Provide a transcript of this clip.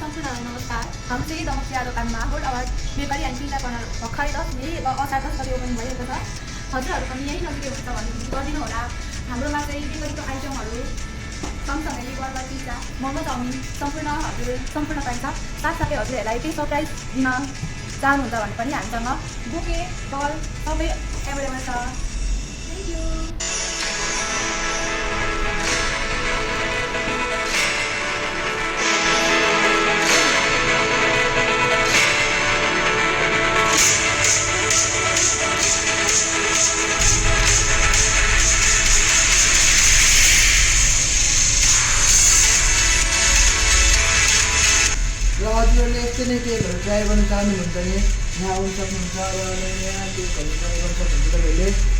सम्पूर्णलाई नमस्कार। हम चाहिँ दमक चिया दोकानमा gold award bakery and pizza corner भर्खरै 10 मे असार 10 गते ओपन भएको छ। हजुरहरू पनि यही नजिकै हुन्छ भने गरिदिनु होला। हाम्रोमा चाहिँ बेकरीको आइटमहरू सँगसँगै बर्गर, पिज्जा, मोमो, चाउमिन सम्पूर्ण पाइन्छ। साथसाथै हजुरहरूलाई केही सरप्राइज दिन चाहनुहुन्छ भने पनि हामीसँग बुके, बल सबै एभाइलेबल छ। Thank you. र हजुरहरूले यस्तै नै केकहरू ट्राई गर्न चाहनुहुन्छ भने यहाँ आउनु सक्नुहुन्छ र यहाँ केकहरू ट्राई गर्न सक्नुहुन्छ तपाईँहरूले।